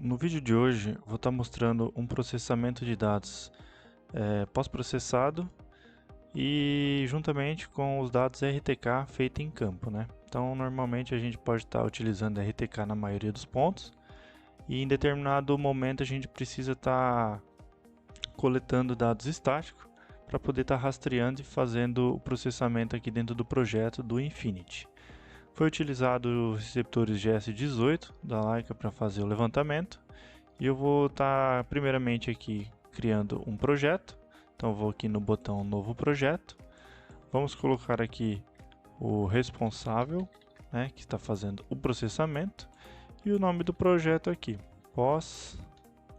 no vídeo de hoje vou estar mostrando um processamento de dados pós-processado e juntamente com os dados RTK feito em campo, né? Então normalmente a gente pode estar utilizando RTK na maioria dos pontos e em determinado momento a gente precisa estar coletando dados estáticos para poder estar rastreando e fazendo o processamento aqui dentro do projeto do Infinity. Foi utilizado os receptores GS18 da Leica para fazer o levantamento e eu vou estar primeiramente aqui criando um projeto. Então eu vou aqui no botão novo projeto, vamos colocar aqui o responsável, né, que está fazendo o processamento, e o nome do projeto aqui, pós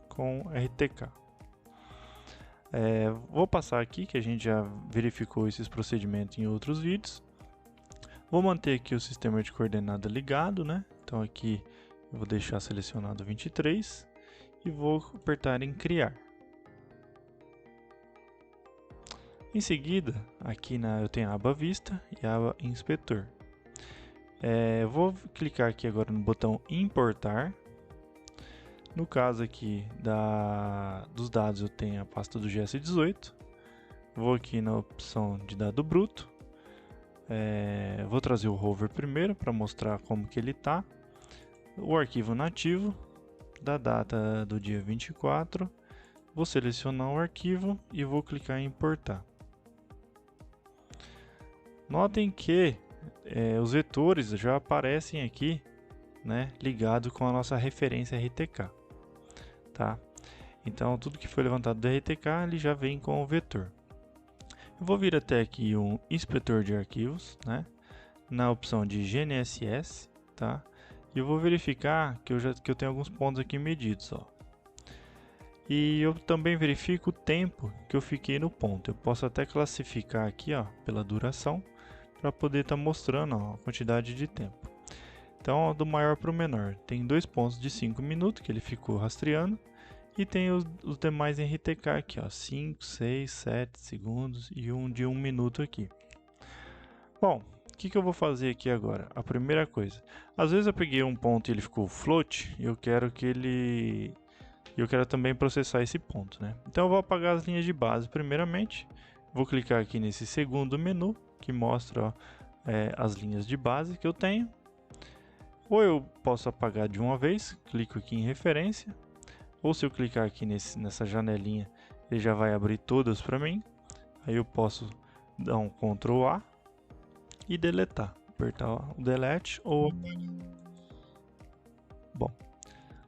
com RTK. Vou passar aqui que a gente já verificou esses procedimentos em outros vídeos. Vou manter aqui o sistema de coordenada ligado, né? Então aqui eu vou deixar selecionado 23 e vou apertar em criar. Em seguida, aqui eu tenho a aba vista e a aba inspetor. Vou clicar aqui agora no botão importar. No caso aqui dos dados eu tenho a pasta do GS18. Vou aqui na opção de dado bruto. Vou trazer o hover primeiro para mostrar como que ele está. O arquivo nativo da data do dia 24. Vou selecionar o arquivo e vou clicar em importar. Notem que os vetores já aparecem aqui, né, ligado com a nossa referência RTK. Tá? Então tudo que foi levantado do RTK ele já vem com o vetor. Eu vou vir até aqui um inspetor de arquivos, né, na opção de GNSS, tá? E eu vou verificar que eu tenho alguns pontos aqui medidos, ó. E eu também verifico o tempo que eu fiquei no ponto. Eu posso até classificar aqui, ó, pela duração, para poder estar mostrando, ó, a quantidade de tempo. Então, ó, do maior para o menor, tem dois pontos de 5 minutos que ele ficou rastreando. E tem os demais em RTK aqui, ó, 5, 6, 7 segundos e um de 1 minuto aqui. Bom, o que eu vou fazer aqui agora? A primeira coisa, às vezes eu peguei um ponto e ele ficou float, e eu quero também processar esse ponto, né? Então eu vou apagar as linhas de base primeiramente. Vou clicar aqui nesse segundo menu que mostra, ó, as linhas de base que eu tenho. Ou eu posso apagar de uma vez, clico aqui em referência. Ou se eu clicar aqui nessa janelinha, ele já vai abrir todas para mim. Aí eu posso dar um Ctrl A e deletar. Apertar o delete ou apagar. Bom,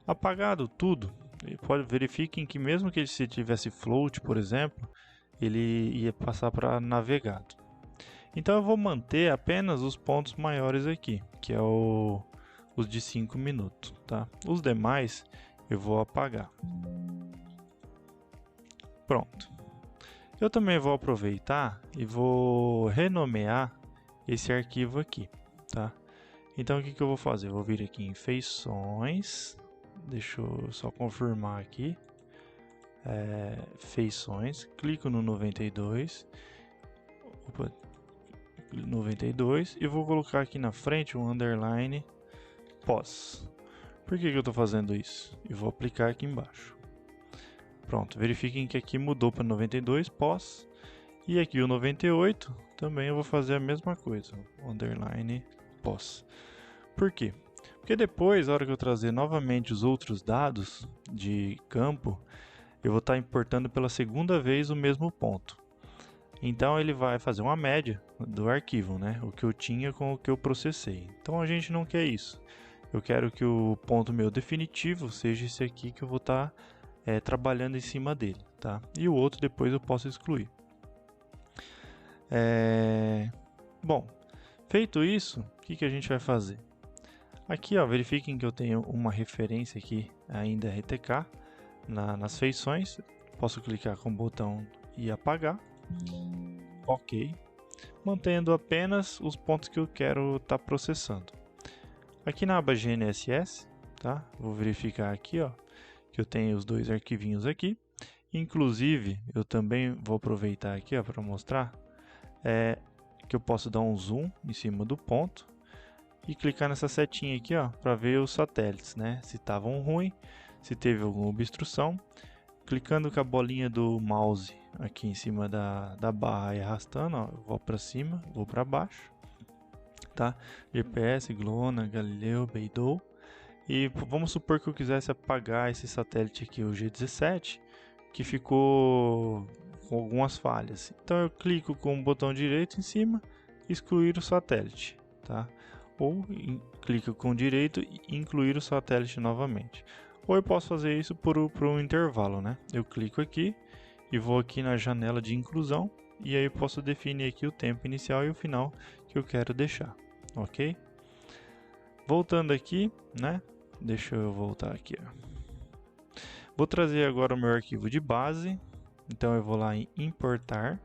apagado tudo, verifiquem que mesmo que se tivesse float, por exemplo, ele ia passar para navegado. Então eu vou manter apenas os pontos maiores aqui, que é os de 5 minutos, tá? Os demais eu vou apagar. Pronto. Eu também vou aproveitar e vou renomear esse arquivo aqui, tá? Então o que eu vou fazer? Eu vou vir aqui em feições. Deixa eu só confirmar aqui. Feições. Clico no 92. Opa, 92 e vou colocar aqui na frente um underline pós. Por que eu estou fazendo isso? E vou aplicar aqui embaixo. Pronto, verifiquem que aqui mudou para 92 pós. E aqui o 98 também eu vou fazer a mesma coisa, underline pós. Por quê? Porque depois, na hora que eu trazer novamente os outros dados de campo, eu vou estar importando pela segunda vez o mesmo ponto. Então ele vai fazer uma média do arquivo, né? O que eu tinha com o que eu processei. Então a gente não quer isso. Eu quero que o ponto meu definitivo seja esse aqui que eu vou estar trabalhando em cima dele, tá? E o outro depois eu posso excluir. Bom, feito isso, o que a gente vai fazer? Aqui, ó, verifiquem que eu tenho uma referência aqui ainda RTK nas feições. Posso clicar com o botão e apagar. Ok. Mantendo apenas os pontos que eu quero estar processando. Aqui na aba GNSS, tá? Vou verificar aqui, ó, que eu tenho os dois arquivinhos aqui. Inclusive, eu também vou aproveitar aqui para mostrar que eu posso dar um zoom em cima do ponto e clicar nessa setinha aqui, ó, para ver os satélites, né? Se estavam ruins, se teve alguma obstrução. Clicando com a bolinha do mouse aqui em cima da barra e arrastando, ó, eu vou para cima, vou para baixo, tá? GPS, GLONASS, Galileu, Beidou. E vamos supor que eu quisesse apagar esse satélite aqui, o G17, que ficou com algumas falhas. Então eu clico com o botão direito em cima, excluir o satélite, tá? Ou clico com o direito e incluir o satélite novamente. Ou eu posso fazer isso por um intervalo, né? Eu clico aqui e vou aqui na janela de inclusão e aí eu posso definir aqui o tempo inicial e o final que eu quero deixar, ok? Voltando aqui, né? Deixa eu voltar aqui, ó. Vou trazer agora o meu arquivo de base, então eu vou lá em importar,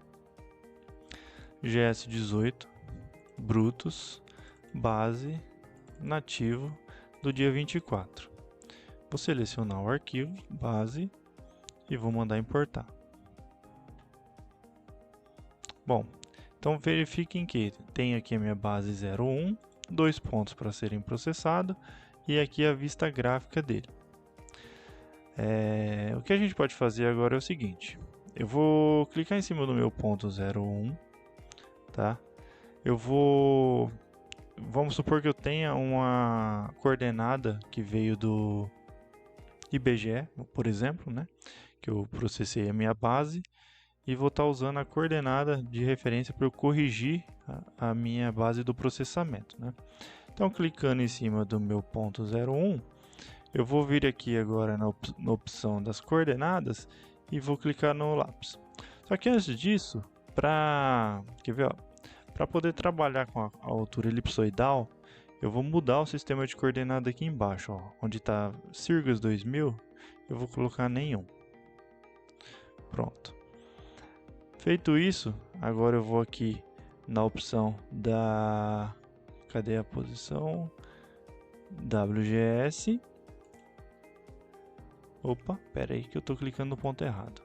GS18, brutos, base, nativo do dia 24. Vou selecionar o arquivo, base, e vou mandar importar. Bom, então verifiquem que tem aqui a minha base 01, 2 pontos para serem processados, e aqui a vista gráfica dele. O que a gente pode fazer agora é o seguinte, eu vou clicar em cima do meu ponto 01, tá? Vamos supor que eu tenha uma coordenada que veio do IBGE, por exemplo, né? Que eu processei a minha base e vou estar usando a coordenada de referência para eu corrigir a minha base do processamento, né? Então, clicando em cima do meu ponto 01, eu vou vir aqui agora na opção das coordenadas e vou clicar no lápis. Só que antes disso, para poder trabalhar com a altura elipsoidal, eu vou mudar o sistema de coordenada aqui embaixo, ó, onde está Sirgas 2000, eu vou colocar nenhum. Pronto. Feito isso, agora eu vou aqui na opção da... Cadê a posição? WGS. Opa, pera aí que eu estou clicando no ponto errado.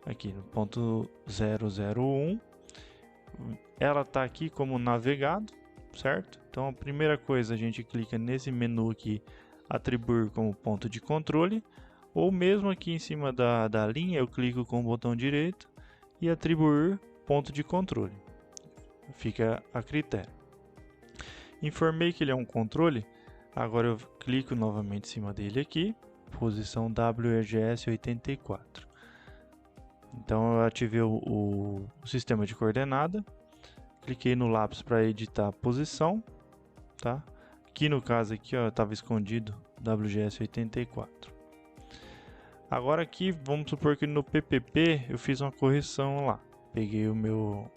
Aqui no ponto 001. Ela está aqui como navegado, certo? Então a primeira coisa, a gente clica nesse menu aqui, atribuir como ponto de controle, ou mesmo aqui em cima da linha, eu clico com o botão direito e atribuir ponto de controle. Fica a critério. Informei que ele é um controle, agora eu clico novamente em cima dele aqui, posição WGS 84. Então eu ativei o sistema de coordenada, cliquei no lápis para editar a posição, tá? Aqui no caso aqui, ó, estava escondido WGS 84. Agora aqui, vamos supor que no PPP eu fiz uma correção lá. Peguei o meu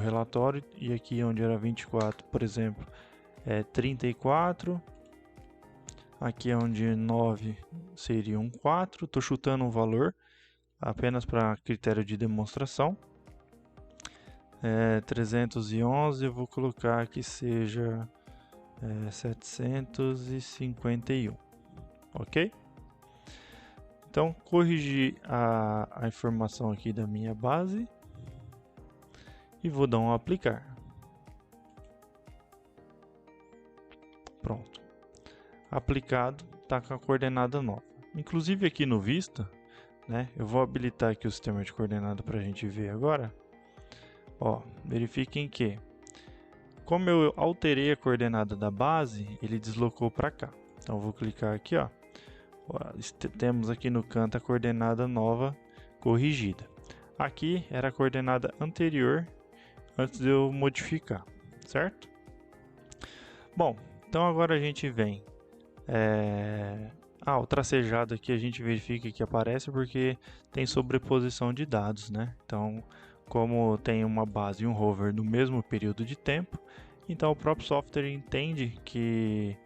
relatório e aqui onde era 24, por exemplo, é 34. Aqui é onde 9 seria um 4. Estou chutando um valor apenas para critério de demonstração. 311 eu vou colocar que seja 751, ok? Então corrigi a informação aqui da minha base e vou dar um aplicar. Pronto, aplicado, está com a coordenada nova. Inclusive aqui no Vista, né, eu vou habilitar aqui o sistema de coordenada para a gente ver agora. Ó, verifiquem que, como eu alterei a coordenada da base, ele deslocou para cá. Então eu vou clicar aqui, ó. Temos aqui no canto a coordenada nova corrigida. Aqui era a coordenada anterior antes de eu modificar, certo? Bom, então agora a gente vem. O tracejado aqui a gente verifica que aparece porque tem sobreposição de dados, né? Então, como tem uma base e um rover no mesmo período de tempo, então o próprio software entende que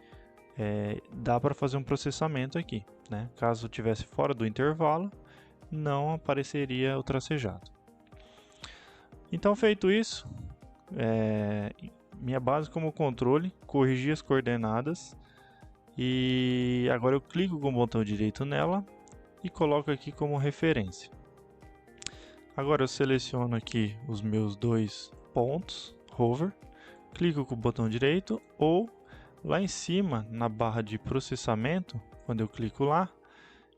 dá para fazer um processamento aqui, né? Caso tivesse fora do intervalo, não apareceria o tracejado. Então, feito isso, minha base como controle, corrigi as coordenadas e agora eu clico com o botão direito nela e coloco aqui como referência. Agora eu seleciono aqui os meus 2 pontos, hover, clico com o botão direito ou lá em cima na barra de processamento, quando eu clico lá,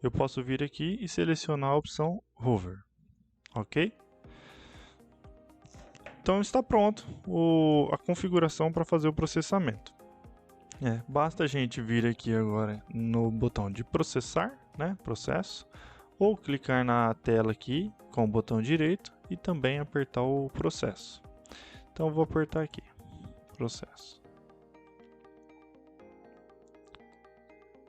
eu posso vir aqui e selecionar a opção Hover, ok? Então está pronto a configuração para fazer o processamento. Basta a gente vir aqui agora no botão de processar, né, processo, ou clicar na tela aqui com o botão direito e também apertar o processo. Então eu vou apertar aqui, processo.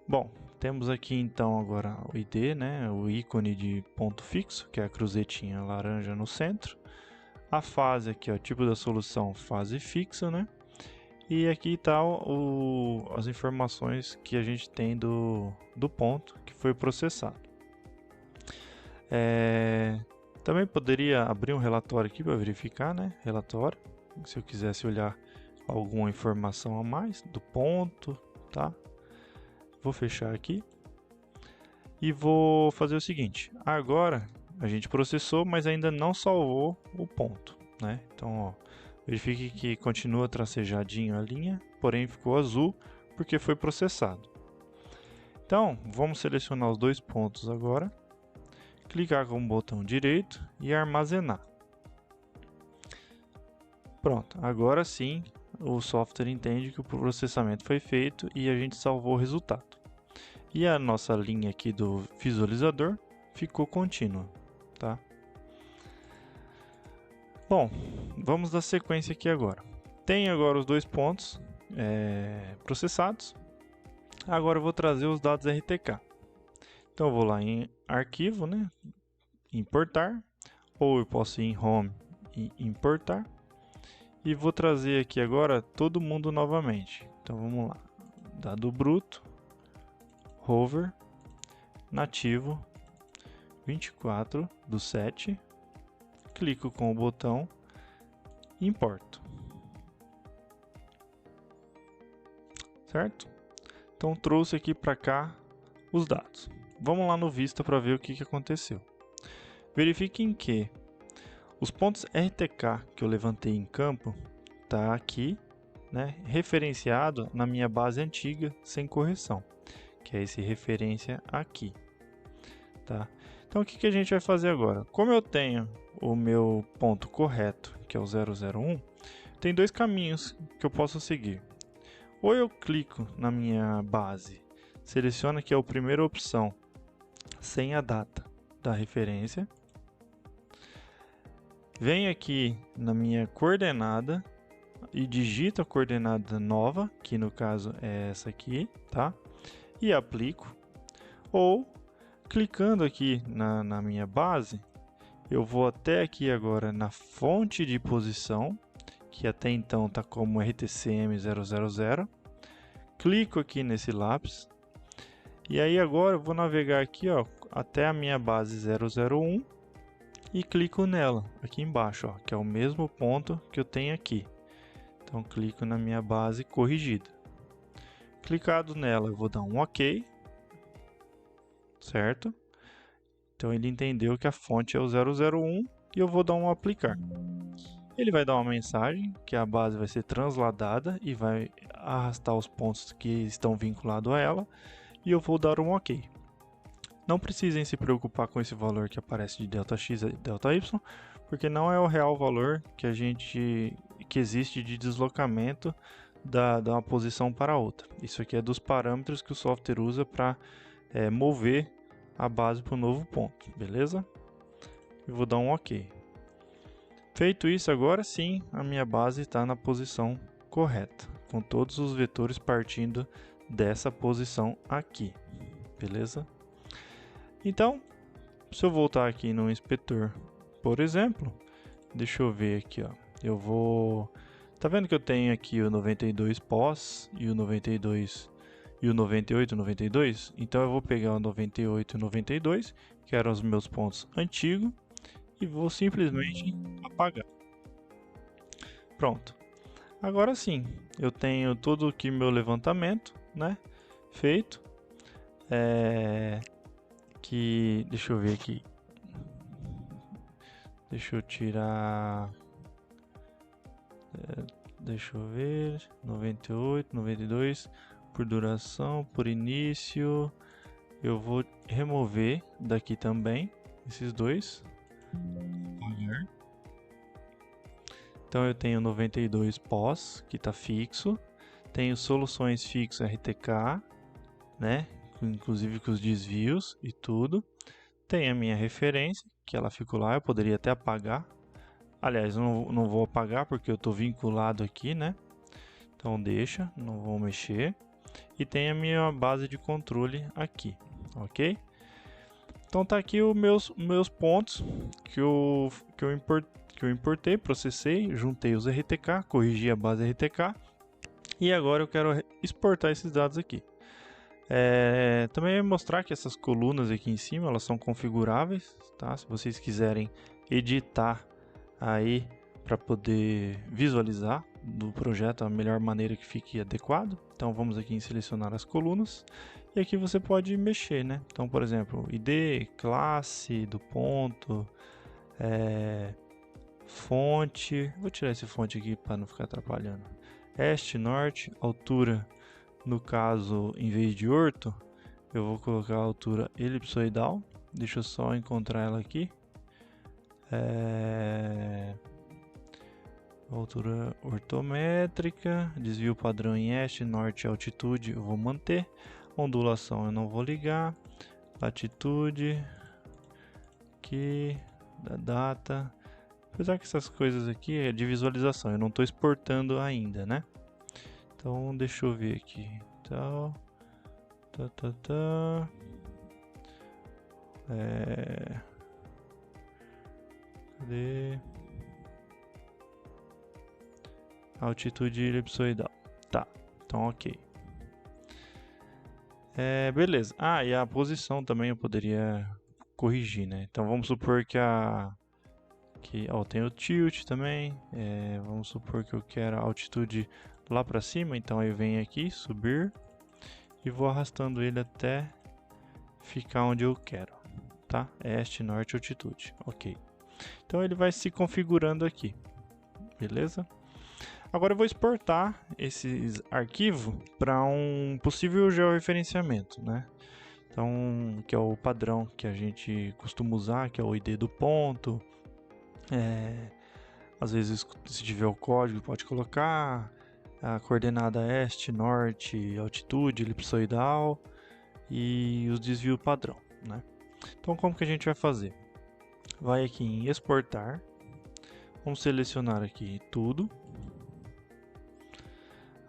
Bom, temos aqui então agora o ID, né, o ícone de ponto fixo, que é a cruzetinha laranja no centro. A fase aqui, ó, tipo da solução, fase fixa, né? E aqui está as informações que a gente tem do ponto que foi processado. Também poderia abrir um relatório aqui para verificar, né? Relatório, se eu quisesse olhar alguma informação a mais do ponto, tá? Vou fechar aqui e vou fazer o seguinte. Agora a gente processou, mas ainda não salvou o ponto, né? Então, ó, verifique que continua tracejadinho a linha, porém ficou azul porque foi processado. Então, vamos selecionar os dois pontos agora, clicar com o botão direito e armazenar. Pronto, agora sim o software entende que o processamento foi feito e a gente salvou o resultado. E a nossa linha aqui do visualizador ficou contínua, tá? Bom, vamos dar sequência aqui agora. Tem agora os dois pontos processados. Agora eu vou trazer os dados RTK. Então eu vou lá em arquivo, né? Importar, ou eu posso ir em Home e importar. E vou trazer aqui agora todo mundo novamente. Então vamos lá, dado bruto, hover, nativo, 24/7, clico com o botão e importo. Certo? Então trouxe aqui para cá os dados. Vamos lá no Vista para ver o que aconteceu. Verifiquem que os pontos RTK que eu levantei em campo tá aqui, né, referenciado na minha base antiga sem correção, que é esse referência aqui, tá? Então o que a gente vai fazer agora? Como eu tenho o meu ponto correto, que é o 001, tem dois caminhos que eu posso seguir. Ou eu clico na minha base, seleciono aqui a primeira opção, sem a data da referência, venho aqui na minha coordenada e digito a coordenada nova, que no caso é essa aqui, tá? E aplico. Ou, clicando aqui na minha base, eu vou até aqui agora na fonte de posição, que até então está como RTCM000. Clico aqui nesse lápis. E aí agora eu vou navegar aqui, ó, até a minha base 001 e clico nela, aqui embaixo, ó, que é o mesmo ponto que eu tenho aqui. Então clico na minha base corrigida. Clicado nela, eu vou dar um OK, certo? Então ele entendeu que a fonte é o 001 e eu vou dar um aplicar. Ele vai dar uma mensagem que a base vai ser transladada e vai arrastar os pontos que estão vinculados a ela e eu vou dar um OK. Não precisem se preocupar com esse valor que aparece de ΔX e ΔY, porque não é o real valor que existe de deslocamento da uma posição para outra. Isso aqui é dos parâmetros que o software usa para mover a base para o novo ponto, beleza? Eu vou dar um OK. Feito isso, agora sim a minha base está na posição correta, com todos os vetores partindo dessa posição aqui, beleza? Então, se eu voltar aqui no inspetor, por exemplo, deixa eu ver aqui, ó, eu vou... Tá vendo que eu tenho aqui o 92 pós e o 92 e o 98 e 92? Então eu vou pegar o 98 e o 92, que eram os meus pontos antigos, e vou simplesmente apagar. Pronto. Agora sim, eu tenho todo aqui meu levantamento, né, feito. Deixa eu ver aqui. Deixa eu tirar. Deixa eu ver. 98, 92. Por duração, por início. eu vou remover daqui também esses dois. Então eu tenho 92 pós, que está fixo. Tenho soluções fixo RTK, né? Inclusive com os desvios e tudo. Tem a minha referência, que ela ficou lá, eu poderia até apagar. Aliás, não vou apagar porque eu estou vinculado aqui, né? Então deixa, não vou mexer. E tem a minha base de controle aqui, ok? Então tá aqui os meus pontos que eu importei, processei, juntei os RTK, corrigi a base RTK. E agora eu quero exportar esses dados aqui. Também mostrar que essas colunas aqui em cima, elas são configuráveis, tá? Se vocês quiserem editar aí para poder visualizar do projeto a melhor maneira que fique adequado. Então vamos aqui em selecionar as colunas e aqui você pode mexer, né? Então, por exemplo, ID, classe do ponto, fonte, vou tirar esse fonte aqui para não ficar atrapalhando. Este, norte, altura, no caso, em vez de orto, eu vou colocar a altura elipsoidal. Deixa eu só encontrar ela aqui. Altura ortométrica, desvio padrão em este, norte, altitude eu vou manter. Ondulação eu não vou ligar. Latitude, aqui, da data. Apesar que essas coisas aqui é de visualização, eu não estou exportando ainda, né? Então deixa eu ver aqui. Então, cadê? Altitude elipsoidal. Tá, então ok. Beleza. Ah, e a posição também eu poderia corrigir, né? Então vamos supor que tem o tilt também. Vamos supor que eu quero a altitude lá para cima, então eu venho aqui, subir e vou arrastando ele até ficar onde eu quero, tá? Este, norte, altitude, ok. Então ele vai se configurando aqui, beleza? Agora eu vou exportar esses arquivos para um possível georreferenciamento, né? Então, que é o padrão que a gente costuma usar, que é o ID do ponto. Às vezes, se tiver o código, pode colocar a coordenada este, norte, altitude, elipsoidal e os desvios padrão, né? Então, como que a gente vai fazer? Vai aqui em exportar, vamos selecionar aqui tudo.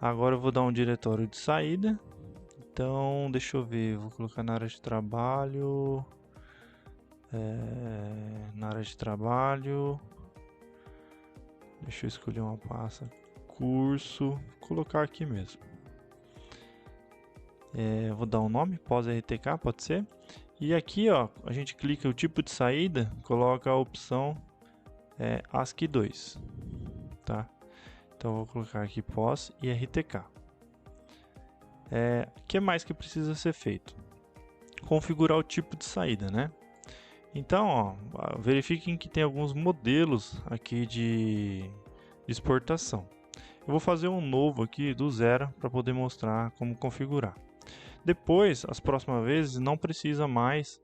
Agora eu vou dar um diretório de saída. Então, deixa eu ver, vou colocar na área de trabalho. Na área de trabalho, deixa eu escolher uma pasta, curso, vou colocar aqui mesmo. Vou dar um nome, pós-RTK, pode ser. E aqui, ó, a gente clica o tipo de saída, coloca a opção ASCII 2, tá? Então vou colocar aqui pós e RTK. O que mais que precisa ser feito? Configurar o tipo de saída, né? Então, ó, verifiquem que tem alguns modelos aqui de exportação. Eu vou fazer um novo aqui do zero para poder mostrar como configurar. Depois, as próximas vezes, não precisa mais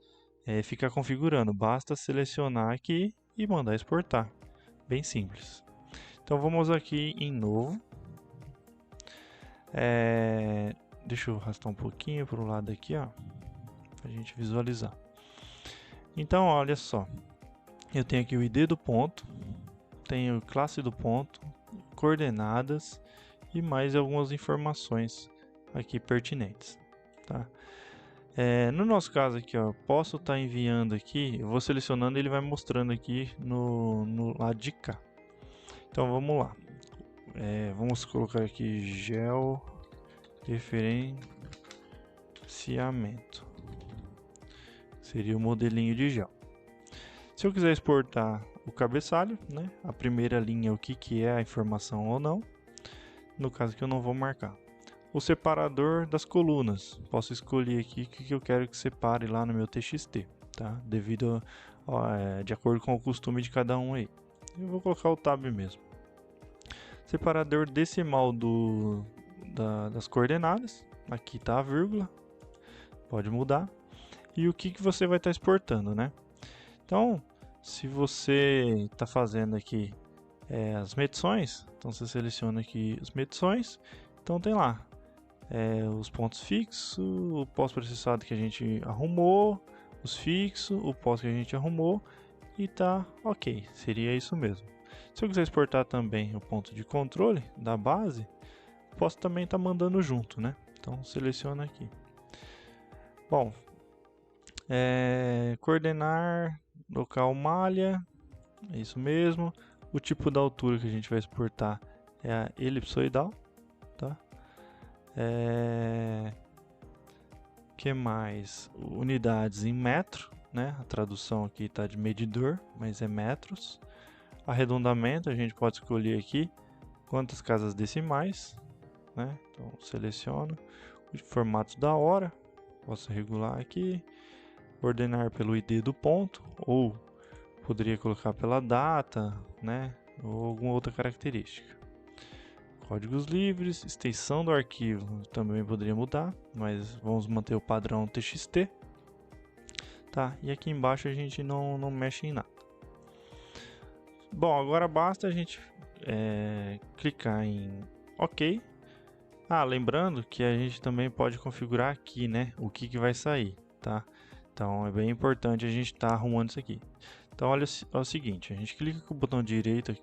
ficar configurando, basta selecionar aqui e mandar exportar. Bem simples. Então vamos aqui em novo. Deixa eu arrastar um pouquinho para o lado aqui, ó, para a gente visualizar. Então, olha só, eu tenho aqui o ID do ponto, tenho classe do ponto, coordenadas e mais algumas informações aqui pertinentes, tá? No nosso caso aqui, ó, posso estar enviando aqui, eu vou selecionando e ele vai mostrando aqui no lado de cá. Então vamos lá, vamos colocar aqui georreferenciamento. Seria o modelinho de gel. Se eu quiser exportar o cabeçalho, né, a primeira linha, o que é a informação ou não, no caso que eu não vou marcar. O separador das colunas, posso escolher aqui o que eu quero que separe lá no meu TXT, tá? Devido de acordo com o costume de cada um aí. Eu vou colocar o tab mesmo. Separador decimal das coordenadas, aqui tá a vírgula, pode mudar. e o que você vai estar exportando, né? Então, se você está fazendo aqui as medições, então você seleciona aqui as medições, então tem lá os pontos fixos, o pós-processado que a gente arrumou, os fixos, o pós que a gente arrumou e tá ok, seria isso mesmo. Se eu quiser exportar também o ponto de controle da base, posso também estar mandando junto, né? Então seleciona aqui. Bom, coordenar local malha, é isso mesmo. O tipo da altura que a gente vai exportar é a elipsoidal, tá? Que mais? Unidades em metro, né? A tradução aqui está de medidor, mas é metros. Arredondamento, a gente pode escolher aqui quantas casas decimais, né? Então seleciono os formatos da hora, posso regular aqui, ordenar pelo ID do ponto, ou poderia colocar pela data, né? Ou alguma outra característica. Códigos livres, extensão do arquivo também poderia mudar, mas vamos manter o padrão TXT. Tá, e aqui embaixo a gente não mexe em nada. Bom, agora basta a gente clicar em OK. Lembrando que a gente também pode configurar aqui, né, o que vai sair, tá? Então é bem importante a gente estar arrumando isso aqui. Então olha o seguinte, a gente clica com o botão direito,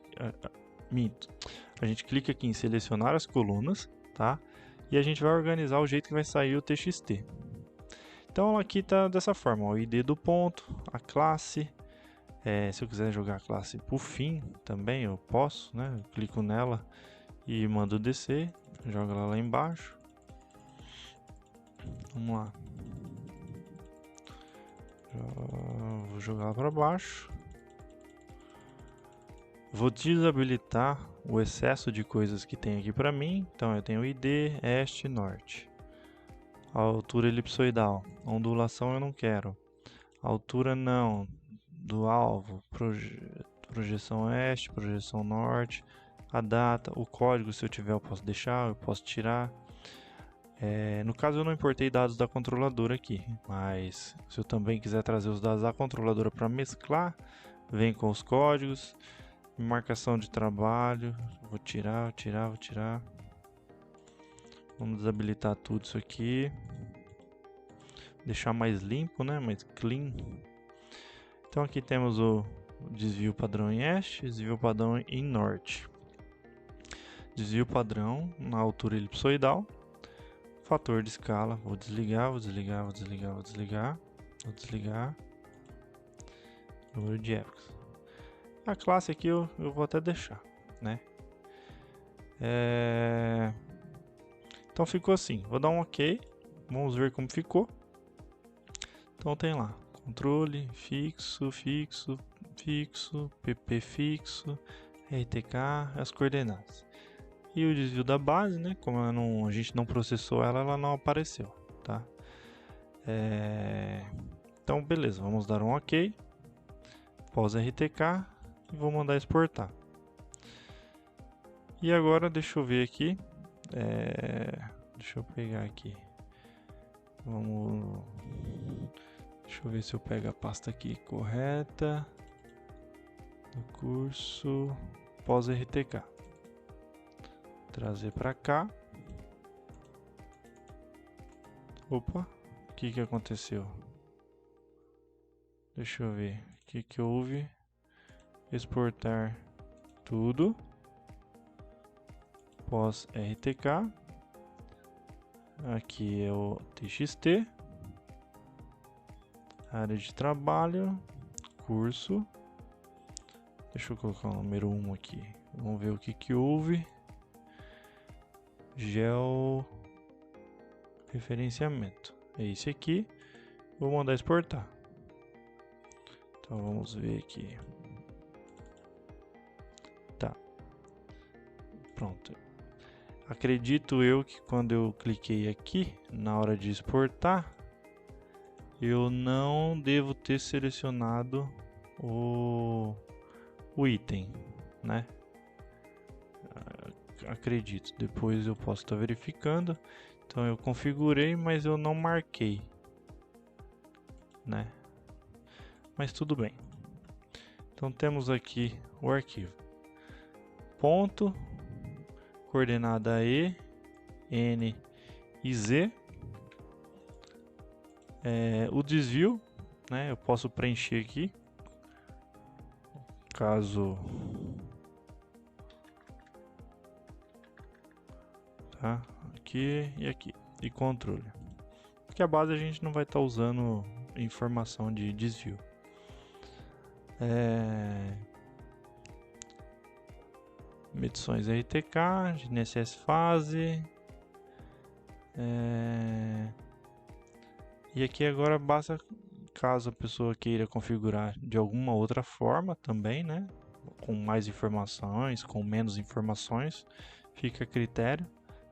a gente clica aqui em selecionar as colunas, tá? E a gente vai organizar o jeito que vai sair o TXT. Então aqui tá dessa forma, o ID do ponto, a classe. Se eu quiser jogar a classe por fim também eu posso, né? Eu clico nela e mando descer, joga ela lá embaixo. Vamos lá. Vou jogar ela para baixo. Vou desabilitar o excesso de coisas que tem aqui para mim. Então eu tenho ID, este, norte. A altura elipsoidal, ondulação eu não quero. Altura não, do alvo, projeção oeste, projeção norte, a data, o código se eu tiver eu posso deixar, eu posso tirar. No caso eu não importei dados da controladora aqui, mas se eu também quiser trazer os dados da controladora para mesclar, vem com os códigos. Marcação de trabalho, vou tirar. Vamos desabilitar tudo isso aqui. Deixar mais limpo, né? Mais clean. Então aqui temos o desvio padrão em este, desvio padrão em norte. Desvio padrão na altura elipsoidal. Fator de escala, vou desligar. Número de épocas. A classe aqui eu vou até deixar, né? Então ficou assim. Vou dar um OK. Vamos ver como ficou. Então tem lá controle, fixo, PP fixo, RTK, as coordenadas. E o desvio da base, né? Como a gente não processou ela não apareceu, tá? Então beleza, vamos dar um OK. Pós RTK. E vou mandar exportar. E agora deixa eu ver aqui. Deixa eu pegar aqui. Deixa eu ver se eu pego a pasta aqui correta. No curso pós RTK. Trazer para cá. Opa, o que aconteceu? Deixa eu ver. O que houve? Exportar tudo. Pós RTK. Aqui é o TXT. Área de trabalho. Curso. Deixa eu colocar o número 1 aqui. Vamos ver o que houve. Georreferenciamento. É esse aqui. Vou mandar exportar. Então vamos ver aqui. Tá. Pronto. Acredito eu que quando eu cliquei aqui, na hora de exportar, eu não devo ter selecionado o item, né? Acredito. Depois eu posso estar verificando. Então eu configurei, mas eu não marquei. né? Mas tudo bem. Então temos aqui o arquivo. Ponto, coordenada E, N e Z. O desvio, né? Eu posso preencher aqui. Caso... Tá? Aqui e aqui. E controle. Porque a base a gente não vai estar usando informação de desvio. Medições RTK, GNSS fase. E aqui agora basta, caso a pessoa queira configurar de alguma outra forma também, né? Com mais informações, com menos informações, fica a critério,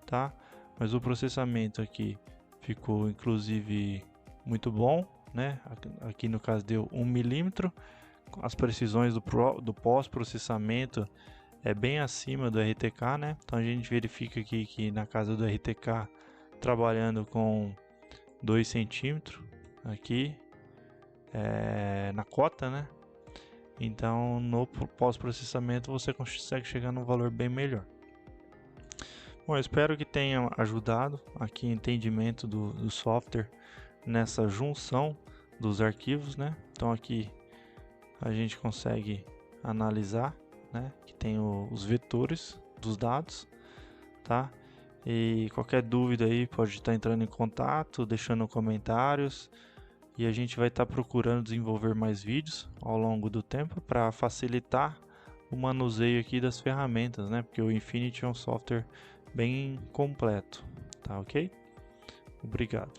tá? Mas o processamento aqui ficou inclusive muito bom, né? Aqui no caso deu 1 milímetro. As precisões do pós-processamento é bem acima do RTK, né? Então a gente verifica aqui que na casa do RTK trabalhando com 2 centímetros aqui na cota, né? Então no pós-processamento você consegue chegar num valor bem melhor. Bom, eu espero que tenha ajudado aqui o entendimento do software nessa junção dos arquivos, né? Então aqui a gente consegue analisar, né? Que tem os vetores dos dados, tá? E qualquer dúvida aí pode estar entrando em contato, deixando comentários, e a gente vai estar procurando desenvolver mais vídeos ao longo do tempo para facilitar o manuseio aqui das ferramentas, né? Porque o Infinity é um software bem completo, tá ok? Obrigado.